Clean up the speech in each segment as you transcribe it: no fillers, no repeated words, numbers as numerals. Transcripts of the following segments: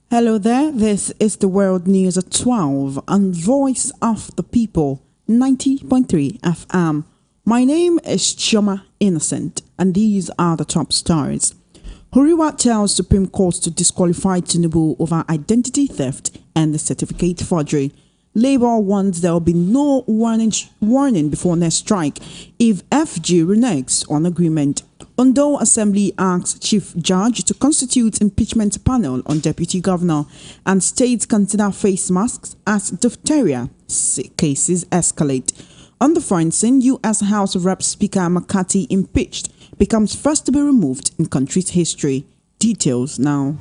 Hello there, this is the World News at 12 on Voice of the People, 90.3 FM. My name is Ijeoma Innocent, and these are the top stories. Huriwa tells Supreme Court to disqualify Tinubu over identity theft and the certificate forgery. Labour warns there will be no warning before next strike if FG reneges on agreement. Ondo Assembly asks Chief Judge to constitute impeachment panel on Deputy Governor, and states consider face masks as diphtheria cases escalate. On the front scene, U.S. House of Reps Speaker McCarthy impeached, becomes first to be removed in country's history. Details now.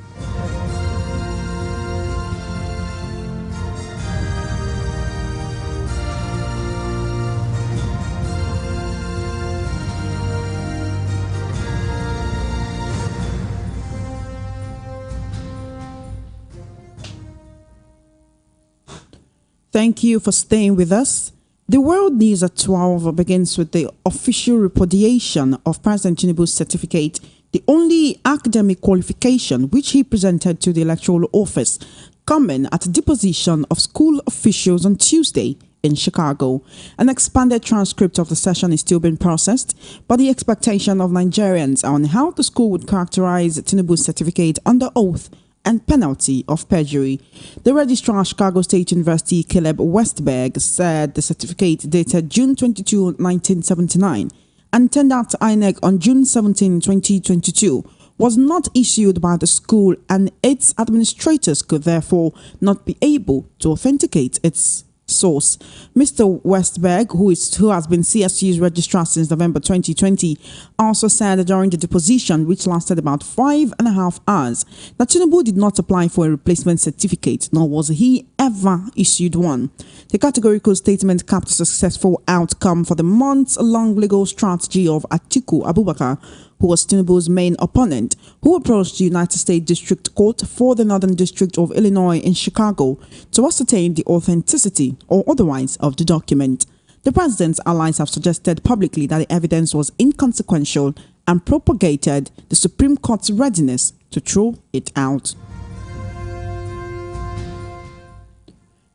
Thank you for staying with us. The World News at 12 begins with the official repudiation of President Tinubu's certificate, the only academic qualification which he presented to the electoral office, coming at the deposition of school officials on Tuesday in Chicago. An expanded transcript of the session is still being processed, but the expectation of Nigerians on how the school would characterize Tinubu's certificate under oath and penalty of perjury. The registrar of Chicago State University, Caleb Westberg, said the certificate dated June 22, 1979 and tendered to INEC on June 17, 2022 was not issued by the school, and its administrators could therefore not be able to authenticate its source. Mr. Westberg, who has been CSU's registrar since November 2020, also said during the deposition, which lasted about 5.5 hours, that Tinubu did not apply for a replacement certificate, nor was he ever issued one. The categorical statement capped a successful outcome for the months-long legal strategy of Atiku Abubakar, who was Tinubu's main opponent, who approached the United States District Court for the Northern District of Illinois in Chicago to ascertain the authenticity or otherwise of the document. The president's allies have suggested publicly that the evidence was inconsequential and propagated the Supreme Court's readiness to throw it out.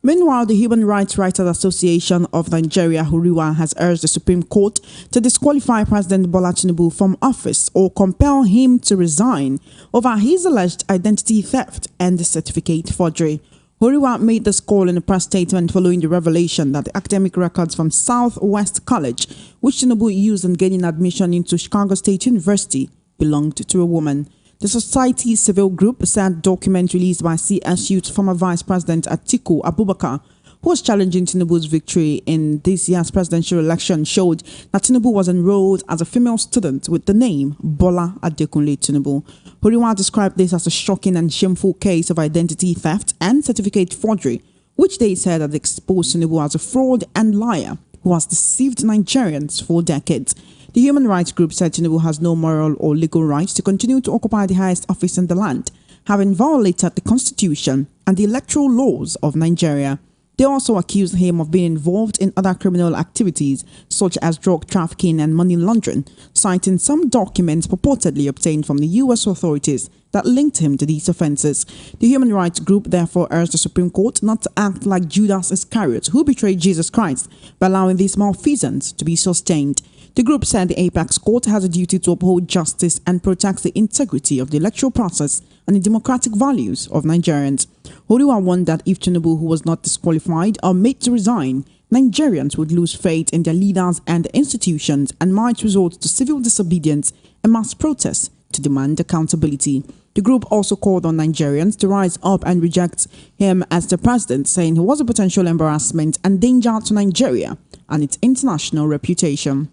Meanwhile, the Human Rights Writers Association of Nigeria, Huriwa, has urged the Supreme Court to disqualify President Bola Tinubu from office or compel him to resign over his alleged identity theft and the certificate forgery. Huriwa made this call in a press statement following the revelation that the academic records from Southwest College, which Tinubu used in gaining admission into Chicago State University, belonged to a woman. The Society Civil Group said a document released by CSU's former Vice President Atiku Abubakar, who was challenging Tinubu's victory in this year's presidential election, showed that Tinubu was enrolled as a female student with the name Bola Adekunle Tinubu. Huriwa described this as a shocking and shameful case of identity theft and certificate forgery, which they said had exposed Tinubu as a fraud and liar who has deceived Nigerians for decades. The human rights group said Tinubu has no moral or legal right to continue to occupy the highest office in the land, having violated the constitution and the electoral laws of Nigeria. They also accused him of being involved in other criminal activities such as drug trafficking and money laundering, citing some documents purportedly obtained from the U.S. authorities that linked him to these offenses. The human rights group therefore urged the Supreme Court not to act like Judas Iscariot, who betrayed Jesus Christ, by allowing these malfeasance to be sustained. The group said the Apex Court has a duty to uphold justice and protect the integrity of the electoral process and the democratic values of Nigerians. Huriwa warned that if Tinubu, who was not disqualified, are made to resign, Nigerians would lose faith in their leaders and institutions and might resort to civil disobedience and mass protests to demand accountability. The group also called on Nigerians to rise up and reject him as the president, saying he was a potential embarrassment and danger to Nigeria and its international reputation.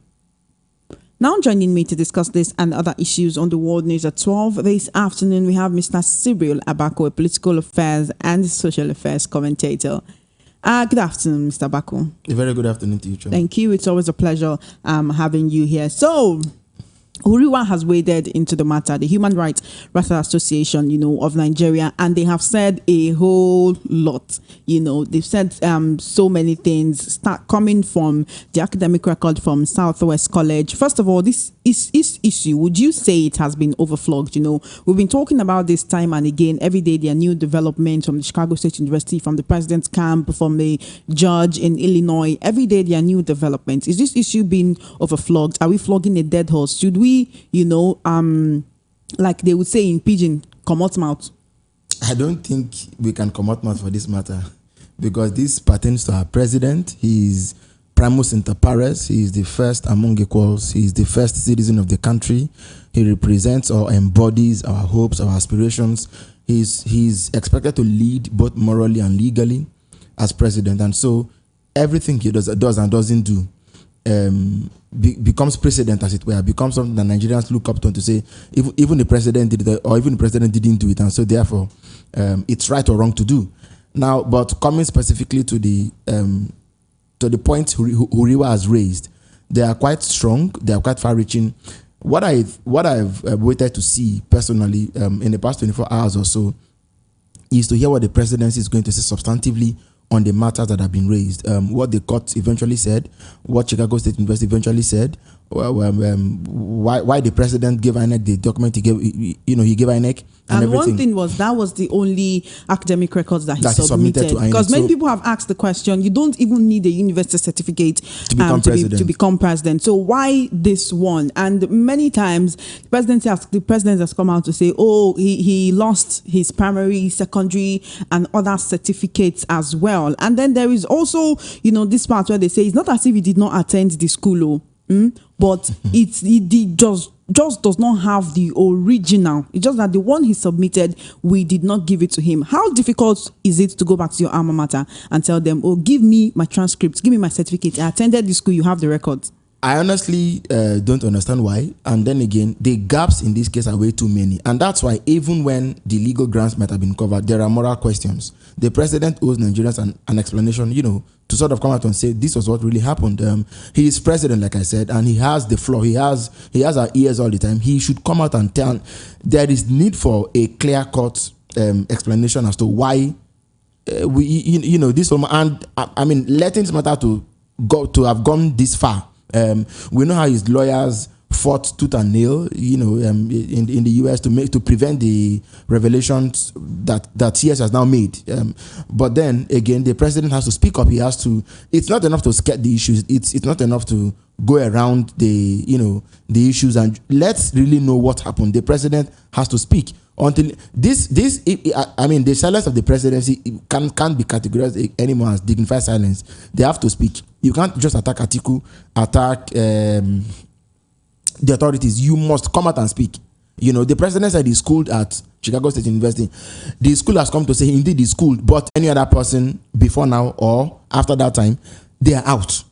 Now joining me to discuss this and other issues on the World News at 12 this afternoon, we have Mr. Cyril Abako, a political affairs and social affairs commentator. Good afternoon, Mr. Abako. A very good afternoon to you, Chum. Thank you. It's always a pleasure having you here. So, Huriwa has waded into the matter, the Human Rights Association, of Nigeria, and they have said a whole lot. They've said so many things, start coming from the academic record from Southwest College. First of all, this issue, would you say it has been overflogged? You know, we've been talking about this time and again. Every day there are new developments from the Chicago State University, from the president's camp, from the judge in Illinois. Every day there are new developments. Is this issue being overflogged? Are we flogging a dead horse? Should we, you know, like they would say in pidgin, come out mouth? I don't think we can come out mouth for this matter, because this pertains to our president. He is primus inter pares. He is the first among equals. He is the first citizen of the country. He represents or embodies our hopes, our aspirations. He's expected to lead both morally and legally as president. And so everything he does and doesn't do becomes precedent, as it were, becomes something that Nigerians look up to say, even the president did it, or even the president didn't do it. And so therefore, it's right or wrong to do. Now, but coming specifically to the point Huriwa has raised, they are quite strong, they are quite far-reaching. What I've waited to see personally in the past 24 hours or so is to hear what the presidency is going to say substantively on the matters that have been raised. What the court eventually said, what Chicago State University eventually said, why the president gave INEC the document he gave, he gave INEC and everything. One thing was that was the only academic records that he submitted. Because many people have asked the question, you don't even need a university certificate to become president. So why this one? And many times the president has come out to say, oh, he lost his primary, secondary, and other certificates as well. And then there is also, this part where they say it's not as if he did not attend the school, but it just does not have the original. It's just that the one he submitted, we did not give it to him. How difficult is it to go back to your alma mater and tell them, oh, give me my transcripts, give me my certificate, I attended the school, you have the records? I honestly don't understand why. And then again, the gaps in this case are way too many. And that's why even when the legal grounds might have been covered, there are moral questions. The president owes Nigerians an explanation, to sort of come out and say this was what really happened. He is president, like I said, and he has the floor. He has our ears all the time. He should come out and tell. There is need for a clear-cut explanation as to why this woman, and I mean, letting this matter to have gone this far. We know how his lawyers fought tooth and nail, in the US to prevent the revelations that CS has now made. But then again, the president has to speak up. He has to. It's not enough to skirt the issues. It's not enough to go around the issues, and let's really know what happened. The president has to speak. Until the silence of the presidency can't be categorized anymore as dignified silence. They have to speak. You can't just attack the authorities. You must come out and speak. The president said he schooled at Chicago State University. The school has come to say indeed he schooled, but any other person before now or after that time, they are out.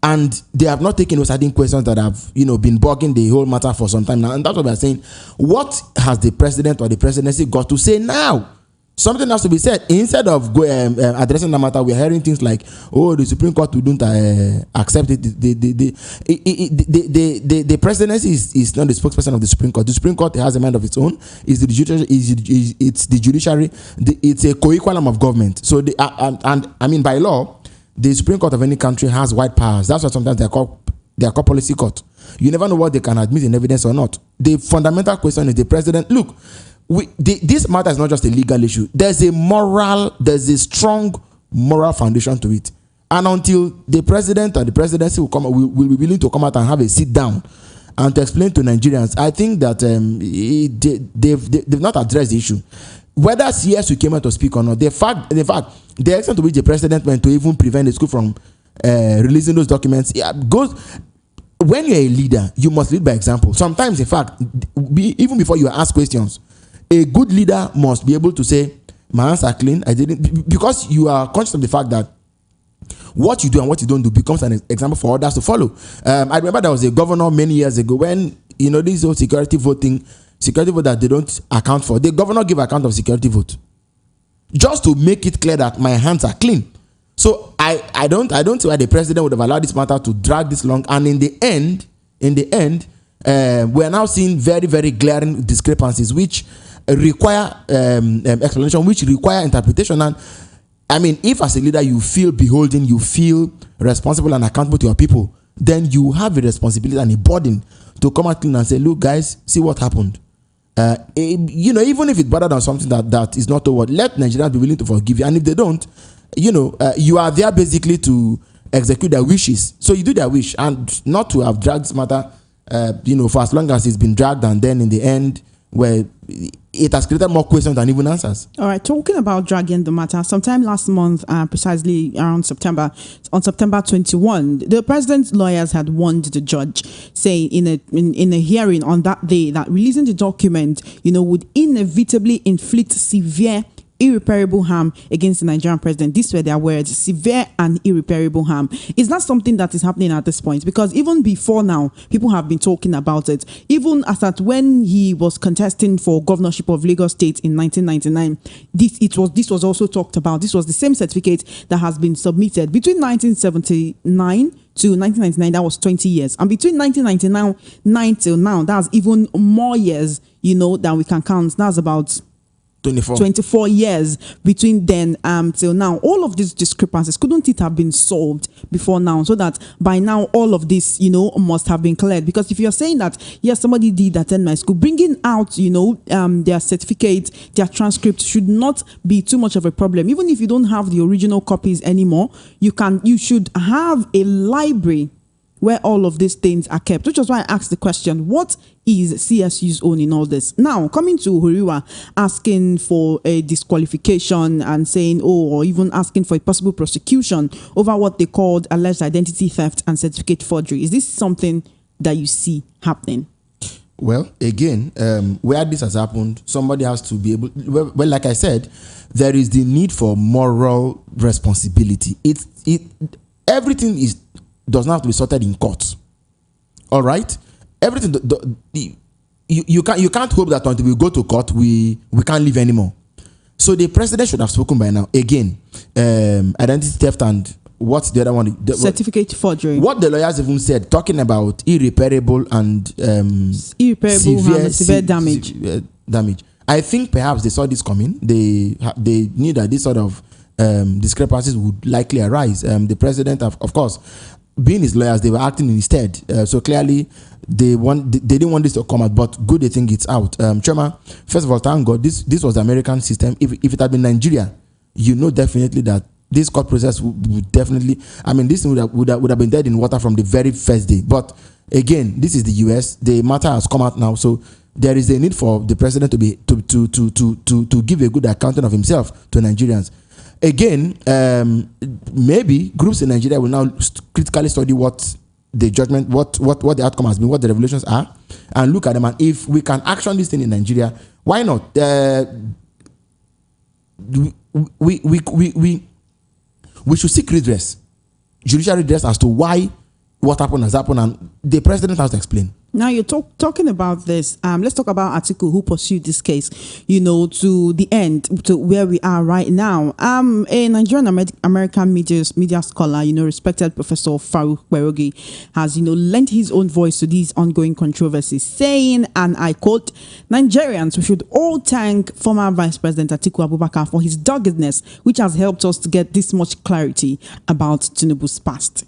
And they have not taken certain questions that have, been bugging the whole matter for some time now. And that's what we're saying. What has the president or the presidency got to say now? Something has to be said. Instead of addressing the matter, we're hearing things like, oh, the Supreme Court don't accept it. The presidency is not the spokesperson of the Supreme Court. The Supreme Court has a mind of its own. It's the judiciary. It's a co-equal of government. So, by law, the Supreme Court of any country has wide powers. That's why sometimes they are called policy court. You never know what they can admit in evidence or not. The fundamental question is the president. Look, this matter is not just a legal issue. There's a strong moral foundation to it. And until the president or the presidency will be willing to come out and have a sit down and to explain to Nigerians, I think that they've not addressed the issue. Whether CS came out to speak or not, the extent to which the president went to even prevent the school from releasing those documents goes. When you're a leader, you must lead by example. Sometimes, in fact, even before you ask questions, a good leader must be able to say, my hands are clean. I didn't, because you are conscious of the fact that what you do and what you don't do becomes an example for others to follow. I remember there was a governor many years ago when, this whole security vote that they don't account for. The governor gave account of security vote just to make it clear that my hands are clean. So I don't see why the president would have allowed this matter to drag this long. And in the end, we are now seeing very, very glaring discrepancies which require explanation, which require interpretation. And I mean, if as a leader you feel beholden, you feel responsible and accountable to your people, then you have a responsibility and a burden to come out clean and say, look, guys, see what happened. Even if it's better than something that is not toward, let Nigerians be willing to forgive you. And if they don't, you are there basically to execute their wishes. So you do their wish, and not to have dragged this matter, for as long as it's been dragged, and then in the end, where it has created more questions than even answers. All right, talking about dragging the matter, sometime last month, precisely around September, on September 21, the president's lawyers had warned the judge, saying in a hearing on that day that releasing the document, would inevitably inflict severe irreparable harm against the Nigerian president. These were their words: severe and irreparable harm. Is that something that is happening at this point? Because even before now, people have been talking about it. Even as at when he was contesting for governorship of Lagos State in 1999, this was also talked about. This was the same certificate that has been submitted between 1979 to 1999. That was 20 years, and between 1999 till now, that's even more years. Than we can count. That's about 24 years between then till now. All of these discrepancies, couldn't it have been solved before now, so that by now all of this must have been cleared? Because if you're saying that yes, somebody did attend my school, bringing out their certificate, their transcript should not be too much of a problem. Even if you don't have the original copies anymore, you should have a library where all of these things are kept, which is why I asked the question, what is CSU's own in all this? Now, coming to Huriwa, asking for a disqualification and saying, or even asking for a possible prosecution over what they called alleged identity theft and certificate forgery. Is this something that you see happening? Well, again, where this has happened, somebody has to be able, well, like I said, there is the need for moral responsibility. Everything does not have to be sorted in court. All right, everything. You can't hope that until we go to court we can't live anymore. So the president should have spoken by now. Again, identity theft and what's the other one? Certificate forgery. What the lawyers even said, talking about irreparable and severe damage. Damage. I think perhaps they saw this coming. They knew that this sort of discrepancies would likely arise. The president, of course, being his lawyers, they were acting in his stead. So clearly, they didn't want this to come out, but good, they think it's out. Chema, first of all, thank God, this was the American system. If it had been Nigeria, definitely that this court process would definitely, this would have been dead in water from the very first day. But again, this is the US. The matter has come out now, so there is a need for the president to give a good accounting of himself to Nigerians. Again, maybe groups in Nigeria will now critically study what the judgment, what the outcome has been, what the revelations are, and look at them. And if we can action this thing in Nigeria, why not? We should seek redress, judicial redress, as to why what happened has happened, and the president has to explain. Now you're talking about this. Let's talk about Atiku, who pursued this case, to the end, to where we are right now. A Nigerian American media scholar, respected Professor Farouk Berogi, has, lent his own voice to these ongoing controversies, saying, and I quote, "Nigerians, we should all thank former Vice President Atiku Abubakar for his doggedness, which has helped us to get this much clarity about Tinubu's past."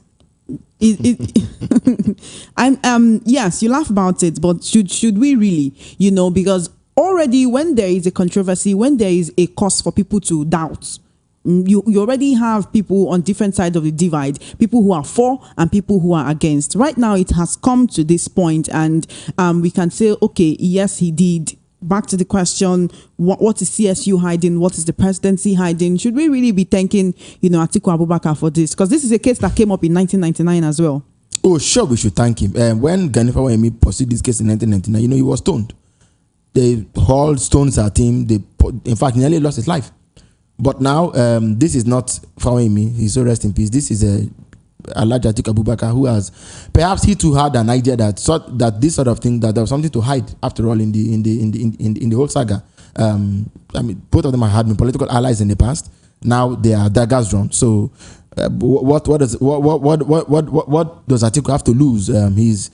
Yes, you laugh about it, but should we really, because already when there is a controversy, when there is a cause for people to doubt, you already have people on different sides of the divide, people who are for and people who are against. Right now, it has come to this point, and we can say, okay, yes, he did. Back to the question, what is CSU hiding? What is the presidency hiding? Should we really be thanking, Atiku Abubakar for this? Because this is a case that came up in 1999 as well. Oh, sure, we should thank him. When Gani Fawemi pursued this case in 1999, he was stoned. They hauled stones at him. In fact, nearly lost his life. But now, this is not Fawemi. He's so rest in peace. This is Alhaji Atiku Abubakar, who has, perhaps he too had an idea that this sort of thing, that there was something to hide after all in the whole saga. Both of them had been political allies in the past. Now they are daggers drawn. So what does Atiku have to lose? He's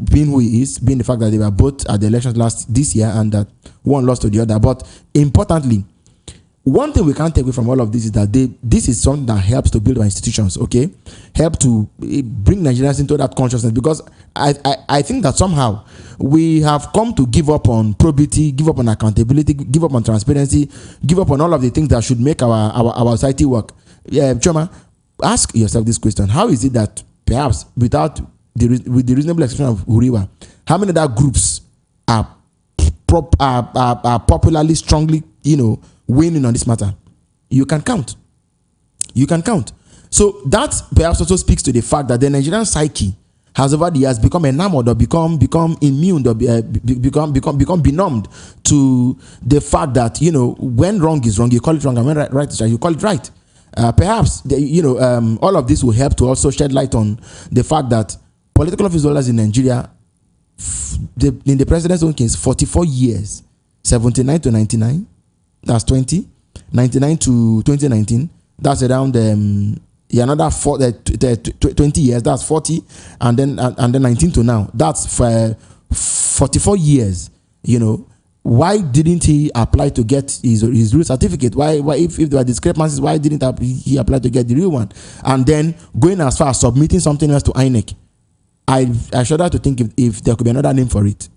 being who he is, being the fact that they were both at the elections this year, and that one lost to the other. But importantly, one thing we can't take away from all of this is that this is something that helps to build our institutions, okay? Help to bring Nigerians into that consciousness, because I think that somehow we have come to give up on probity, give up on accountability, give up on transparency, give up on all of the things that should make our society work. Yeah, Choma, ask yourself this question: how is it that perhaps with the reasonable exception of Huriwa, how many other groups are popularly, strongly, winning on this matter? You can count. So that perhaps also speaks to the fact that the Nigerian psyche has over the years become enamored or become immune or become benumbed to the fact that when wrong is wrong, you call it wrong, and when right is right, you call it right. Perhaps all of this will help to also shed light on the fact that political office holders in Nigeria, in the president's own case, 44 years, 79 to 99, that's 20, 99 to 2019, that's around another 20 years, that's 40, and then 19 to now, that's for 44 years. Why didn't he apply to get his real certificate? Why if there were discrepancies, why didn't he apply to get the real one? And then going as far as submitting something else to INEC. I shudder to think if there could be another name for it.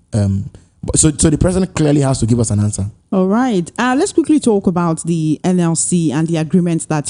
So the president clearly has to give us an answer. All right. Let's quickly talk about the NLC and the agreement that,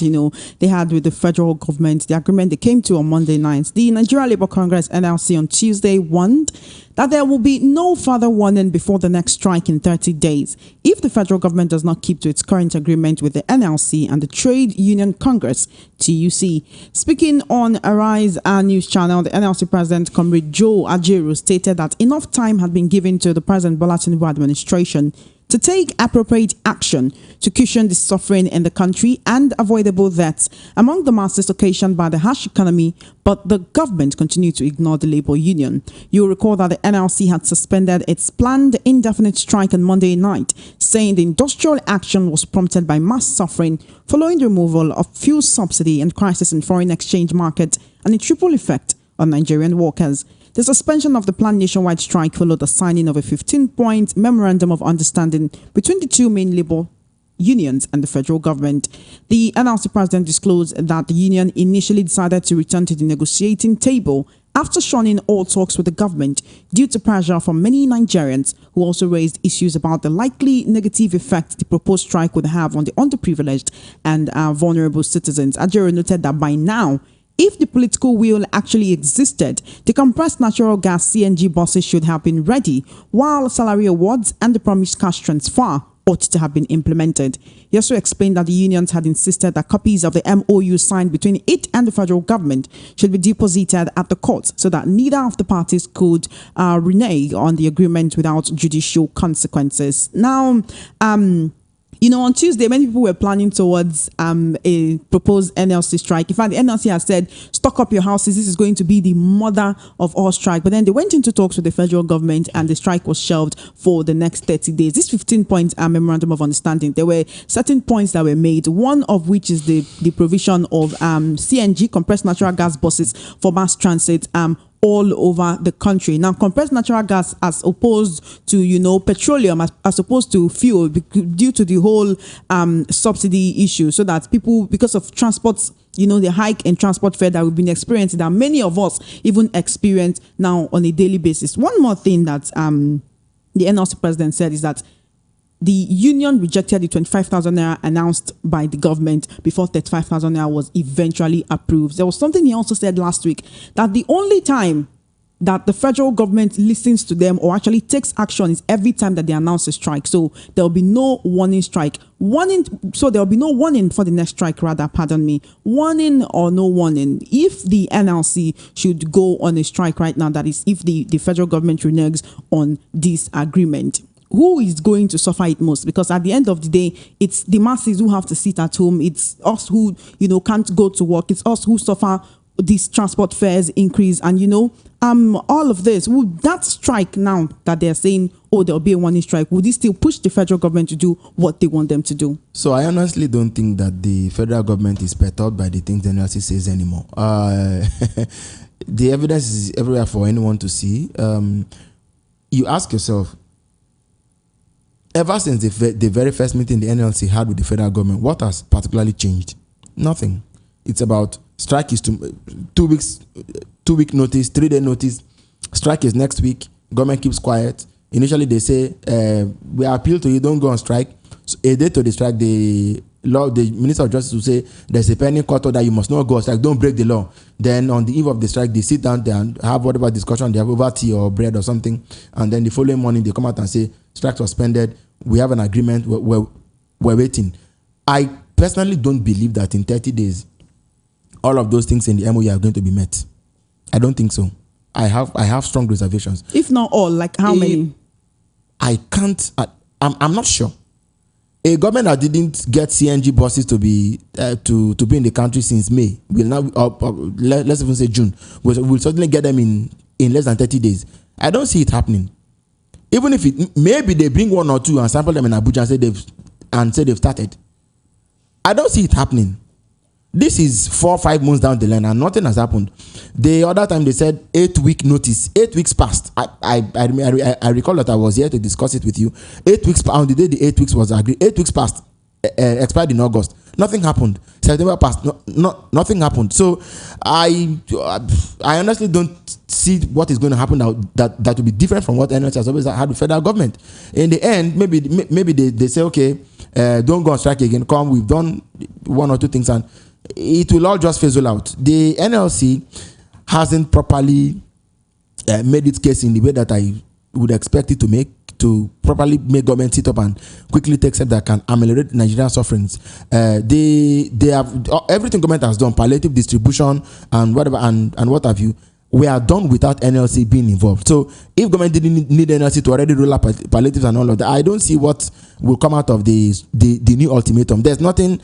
they had with the federal government, the agreement they came to on Monday night. The Nigeria Labour Congress, NLC, on Tuesday warned that there will be no further warning before the next strike in 30 days if the federal government does not keep to its current agreement with the NLC and the Trade Union Congress, TUC. Speaking on Arise, our news channel, the NLC President, Comrade Joe Ajaero, stated that enough time had been given to the President Bola Tinubu administration to take appropriate action to cushion the suffering in the country and avoidable deaths among the masses occasioned by the harsh economy, but the government continued to ignore the labor union. You'll recall that the NLC had suspended its planned indefinite strike on Monday night, saying the industrial action was prompted by mass suffering following the removal of fuel subsidy and crisis in foreign exchange market and a triple effect on Nigerian workers. The suspension of the planned nationwide strike followed the signing of a 15-point memorandum of understanding between the two main labor unions and the federal government. The NLC president disclosed that the union initially decided to return to the negotiating table after shunning all talks with the government due to pressure from many Nigerians, who also raised issues about the likely negative effect the proposed strike would have on the underprivileged and vulnerable citizens. Ajaero noted that by now, if the political will actually existed, the compressed natural gas CNG buses should have been ready, while salary awards and the promised cash transfer ought to have been implemented. He also explained that the unions had insisted that copies of the MOU signed between it and the federal government should be deposited at the courts so that neither of the parties could renege on the agreement without judicial consequences. Now, on Tuesday, many people were planning towards a proposed NLC strike. In fact, the NLC has said, stock up your houses. This is going to be the mother of all strike. But then they went into talks with the federal government and the strike was shelved for the next 30 days. This 15-point memorandum of understanding, there were certain points that were made, one of which is the provision of CNG, compressed natural gas buses for mass transit, all over the country. Now, compressed natural gas as opposed to, petroleum, as opposed to fuel, due to the whole subsidy issue, so that people, because of transports, the hike in transport fare that we've been experiencing, that many of us even experience now on a daily basis. One more thing that the NLC president said is that the union rejected the 25,000 naira announced by the government before 35,000 naira was eventually approved. There was something he also said last week, that the only time that the federal government listens to them or actually takes action is every time that they announce a strike. So there will be no warning strike. So there will be no warning for the next strike, warning or no warning. If the NLC should go on a strike right now, that is if the federal government reneges on this agreement, who is going to suffer it most? Because at the end of the day, it's the masses who have to sit at home. It's us who, can't go to work. It's us who suffer this transport fares increase. And, all of this, would that strike now that they're saying, there'll be a warning strike, would this still push the federal government to do what they want them to do? So I honestly don't think that the federal government is perturbed by the things the NLC says anymore. The evidence is everywhere for anyone to see. You ask yourself, ever since the very first meeting the NLC had with the federal government, what has particularly changed? Nothing. It's about strike is 2 weeks, 2 week notice, 3 day notice. Strike is next week. Government keeps quiet. Initially, they say we appeal to you, don't go on strike. So a day to the strike, the Minister of Justice will say there's a pending court order, you must not go on strike, don't break the law. Then on the eve of the strike, they sit down there and have whatever discussion they have over tea or bread or something. And then the following morning, they come out and say strike suspended. We have an agreement. We're waiting. I personally don't believe that in 30 days, all of those things in the MOU are going to be met. I don't think so. I have strong reservations. If not all, like how many? I can't. I'm not sure. A government that didn't get CNG buses to be in the country since May will now, let's even say June, will certainly get them in less than 30 days. I don't see it happening. Even if maybe they bring 1 or 2 and sample them in Abuja and say they've started. I don't see it happening. This is 4 or 5 months down the line and nothing has happened. The other time they said 8 week notice. 8 weeks passed. I recall that I was here to discuss it with you. 8 weeks on the day the 8 weeks was agreed. 8 weeks passed. Expired in August. Nothing happened. September passed. Nothing happened. So I honestly don't see what is going to happen now that will be different from what NHS has always had with federal government. In the end, maybe they say, okay, don't go on strike again. Come, we've done 1 or 2 things and it will all just fizzle out. The NLC hasn't properly made its case in the way that I would expect it to properly make government sit up and quickly take steps that can ameliorate Nigerian sufferings. They have everything government has done, palliative distribution and whatever and what have you. We are done without NLC being involved. So if government didn't need NLC to already roll up palliatives and all of that, I don't see what will come out of the new ultimatum. There's nothing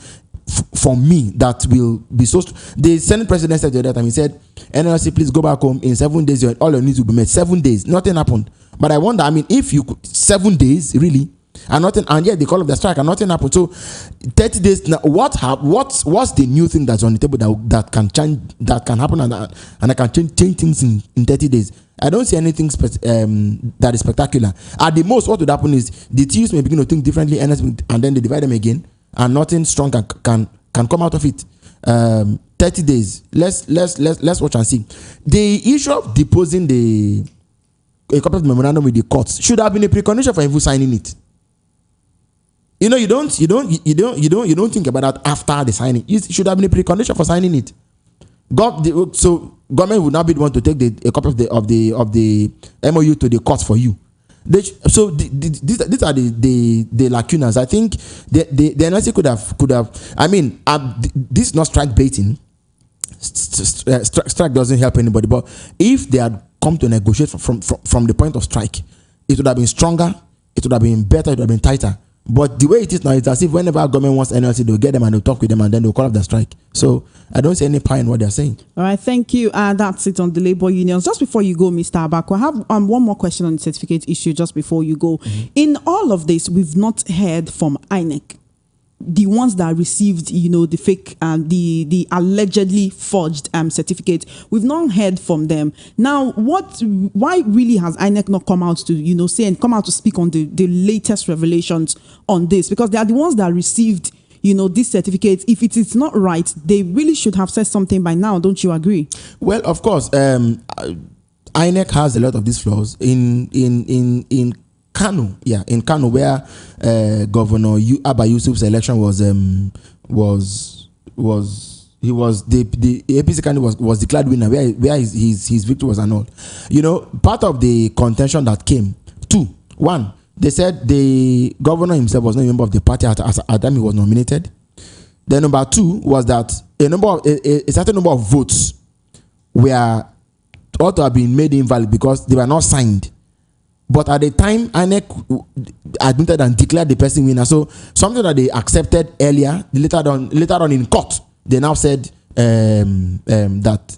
for me that will be so. The Senate president said the other time, he said, NLC, please go back home in 7 days. All your needs will be met. 7 days, nothing happened. But I wonder, if you could 7 days really, and nothing, and yet they call up the strike and nothing happened. So 30 days now, what's the new thing that's on the table that can change, that can happen and I can change things in 30 days? I don't see anything that is spectacular. At the most, what would happen is the TUs may begin to think differently, and then they divide them again, and nothing strong can come out of it. 30 days. Let's watch and see. The issue of deposing a copy of the memorandum with the courts should have been a precondition for even signing it. You don't think about that after the signing. It should have been a precondition for signing it. So government would not be the one to take a copy of the MOU to the courts for you. These are the lacunas. I think the NLC could have. This is not strike baiting. Strike doesn't help anybody. But if they had come to negotiate from the point of strike, it would have been stronger. It would have been better. It would have been tighter. But the way it is now, it's as if whenever our government wants NLC, they'll get them and they'll talk with them and then they'll call off the strike. So I don't see any power in what they're saying. All right, thank you. That's it on the labor unions. Just before you go, Mr. Abako, I have one more question on the certificate issue just before you go. Mm-hmm. In all of this, we've not heard from INEC. The ones that received, the fake and the allegedly forged certificate, we've not heard from them. Now, why really has INEC not come out to, say and come out to speak on the latest revelations on this? Because they are the ones that received, this certificate. If it is not right, they really should have said something by now. Don't you agree? Well, of course, INEC has a lot of these flaws in Kano, in Kano, where Governor Abba Yusuf's election was the APC candidate was declared winner, where his victory was annulled. Part of the contention that came, 2, 1, they said the governor himself was not a member of the party at the time he was nominated. Then number 2 was that a certain number of votes ought to have been made invalid because they were not signed. But at the time, INEC admitted and declared the person winner. So something that they accepted earlier, later on in court, they now said that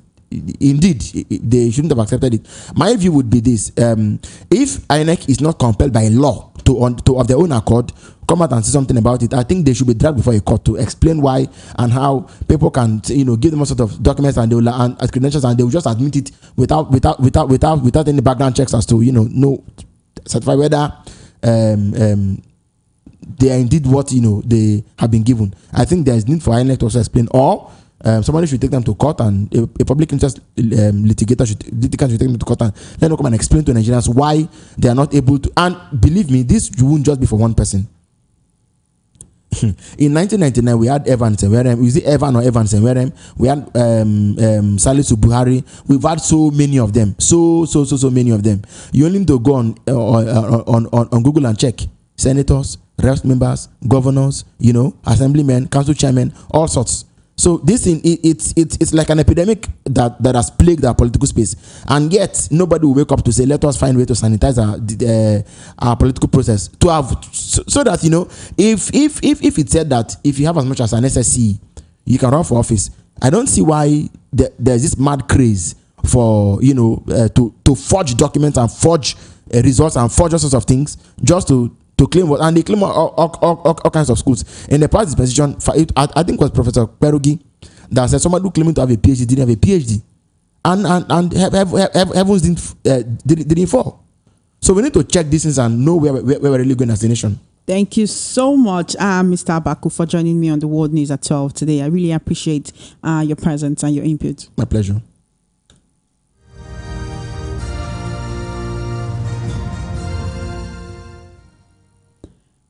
indeed they shouldn't have accepted it. My view would be this: if INEC is not compelled by law to of their own accord come out and say something about it, I think they should be dragged before a court to explain why and how people can, give them a sort of documents and credentials, and they will just admit it without any background checks as to know certify whether they are indeed what they have been given. I think there is need for INEC to also explain, or somebody should take them to court, and a public interest litigant should take them to court and let them come and explain to Nigerians why they are not able to. And believe me, this won't just be for one person. In 1999, we had Evans and Werem. Is it Evan or Evans and Werem? We had Salisu Buhari. We've had so many of them. So many of them. You only need to go on Google and check. Senators, reps members, governors, assemblymen, council chairmen, all sorts. So this thing, it's like an epidemic that has plagued our political space, and yet nobody will wake up to say, let us find a way to sanitize our political process to have so that if it said that if you have as much as an SSC, you can run for office. I don't see why there's this mad craze for to forge documents and forge results and forge all sorts of things just to claim what, and they claim all kinds of schools. In the past dispensation, I think it was Professor Perugi that said somebody who claiming to have a PhD didn't have a PhD, and heavens didn't fall. So we need to check these things and know where we're really going as a nation. Thank you so much, Mr. Abaku, for joining me on the World News at 12 today. I really appreciate your presence and your input. My pleasure.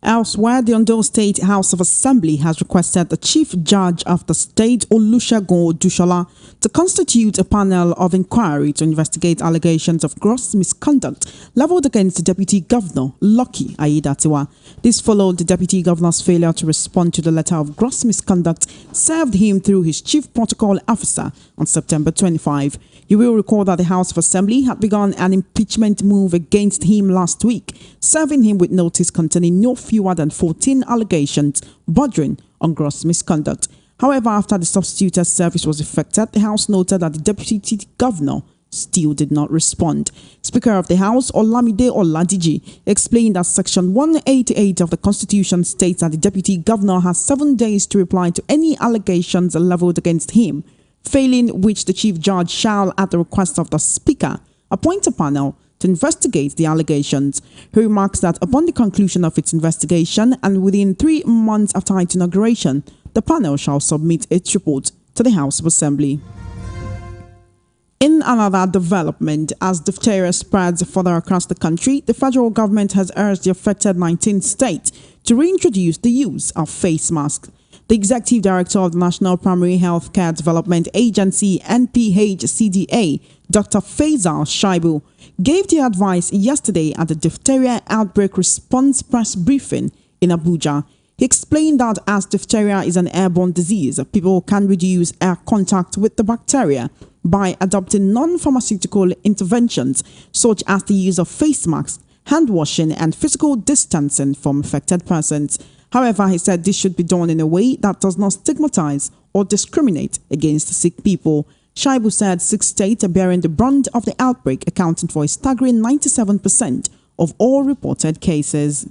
Elsewhere, the Ondo State House of Assembly has requested the Chief Judge of the state, Olusegun Dushola, to constitute a panel of inquiry to investigate allegations of gross misconduct leveled against the Deputy Governor, Lucky Aiyedatiwa. This followed the Deputy Governor's failure to respond to the letter of gross misconduct served him through his Chief Protocol Officer on September 25. You will recall that the House of Assembly had begun an impeachment move against him last week, serving him with notice containing no fewer than 14 allegations bordering on gross misconduct. However, after the substituted service was effected, the House noted that the Deputy Governor still did not respond. Speaker of the House, Olamide Oladiji, explained that Section 188 of the Constitution states that the Deputy Governor has 7 days to reply to any allegations leveled against him, failing which the Chief Judge shall, at the request of the Speaker, appoint a panel to investigate the allegations. He remarks that upon the conclusion of its investigation and within 3 months after its inauguration, the panel shall submit its report to the House of Assembly. In another development, as diphtheria spreads further across the country, the federal government has urged the affected 19 states to reintroduce the use of face masks. The Executive Director of the National Primary Health Care Development Agency, NPHCDA, Dr. Faisal Shaibu, gave the advice yesterday at the Diphtheria Outbreak Response Press Briefing in Abuja. He explained that as diphtheria is an airborne disease, people can reduce air contact with the bacteria by adopting non-pharmaceutical interventions such as the use of face masks, hand washing, and physical distancing from affected persons. However, he said this should be done in a way that does not stigmatize or discriminate against sick people. Shaibu said 6 states are bearing the brunt of the outbreak, accounting for a staggering 97% of all reported cases.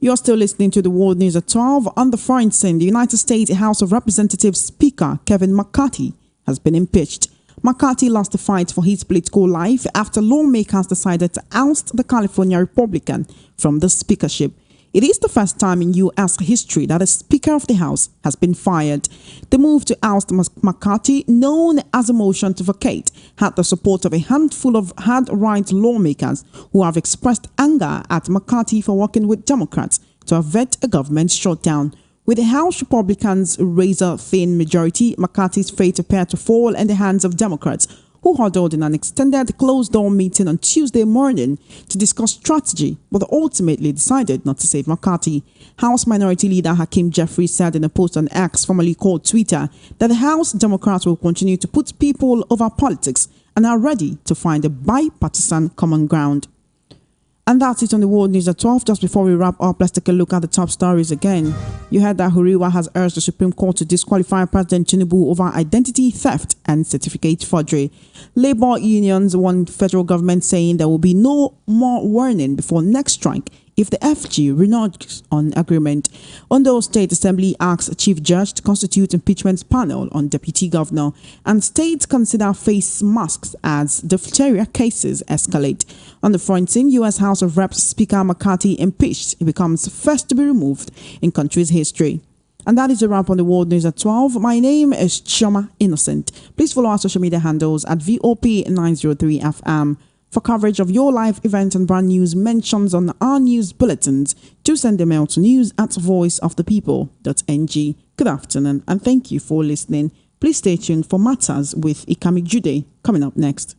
You're still listening to the World News at 12. On the foreign scene, the United States House of Representatives Speaker Kevin McCarthy has been impeached. McCarthy lost the fight for his political life after lawmakers decided to oust the California Republican from the speakership. It is the first time in U.S. history that a Speaker of the House has been fired. The move to oust McCarthy, known as a motion to vacate, had the support of a handful of hard-right lawmakers who have expressed anger at McCarthy for working with Democrats to avert a government shutdown. With the House Republicans' razor-thin majority, McCarthy's fate appeared to fall in the hands of Democrats, who huddled in an extended closed-door meeting on Tuesday morning to discuss strategy, but ultimately decided not to save McCarthy. House Minority Leader Hakeem Jeffries said in a post on X, formerly called Twitter, that the House Democrats will continue to put people over politics and are ready to find a bipartisan common ground. And that's it on the World News at 12. Just before we wrap up, let's take a look at the top stories again. You heard that Huriwa has urged the Supreme Court to disqualify President Tinubu over identity theft and certificate forgery. Labour unions warned federal government saying there will be no more warning before next strike if the FG reneges on agreement. Ondo State Assembly asks Chief Judge to constitute impeachment panel on Deputy Governor, and states consider face masks as Diphtheria cases escalate. On the fronting, U.S. House of Reps Speaker McCarthy impeached. He becomes first to be removed in country's history. And that is a wrap on the World News at 12. My name is Ijeoma Innocent. Please follow our social media handles at VOP903FM. For coverage of your live event and brand news mentions on our news bulletins, do send a mail to news@voiceofthepeople.ng. Good afternoon and thank you for listening. Please stay tuned for Matters with Ikami Jude coming up next.